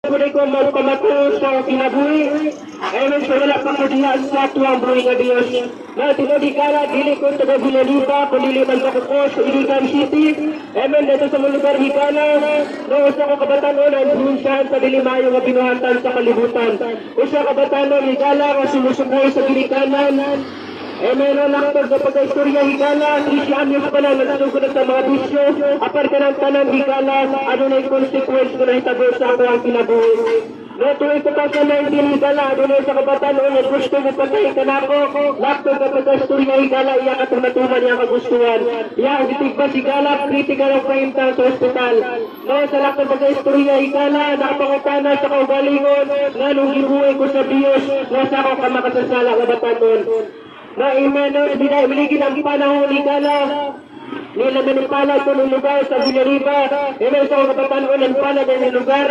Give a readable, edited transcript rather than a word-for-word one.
Pwede ko magpamato sa kinabuhi. Ayon sa wala pa kadihan sa tuwang buhay nga Diyos. Na tinodi kala, dili ko taga Vilaliba, kundi man kakukos sa Iligan City. Amen, dito sa mga lugar hikala. No, usa ko kabatanon ang brunsahan sa dilimayo nga binuhatan sa kalibutan. Usa kabatanon hikala nga sumusukoy sa ginikanan. Amen, ang laktod sa pagka-istorya hikala, 13 anyos pa lang nagsugod sa mga bisyo, apar ka ng tanan hikala, ano na yung consequence ko na hitabo sa ako ang kinabuhi. No, tuwing 2019 hikala, ano na sa kabatanon, yung gusto mo patay ka na ako, laktod sa pagka-istorya hikala, iya ka tumatuman niya kagustuhan. Iya, ang titigba hikala, critical ang pahinta sa hospital. No, sa laktod sa pagka-istorya hikala, nakapangutana sa kaugalingon, nga nung gibuhay ko sa Diyos, nasa ako ka makasasala kabatanon. Na imeno, biligin ang panahon ni Gala. Nila manipala ito ng lugar sa Vilaliba. Imeno sa kapatanon ng pala ng lugar.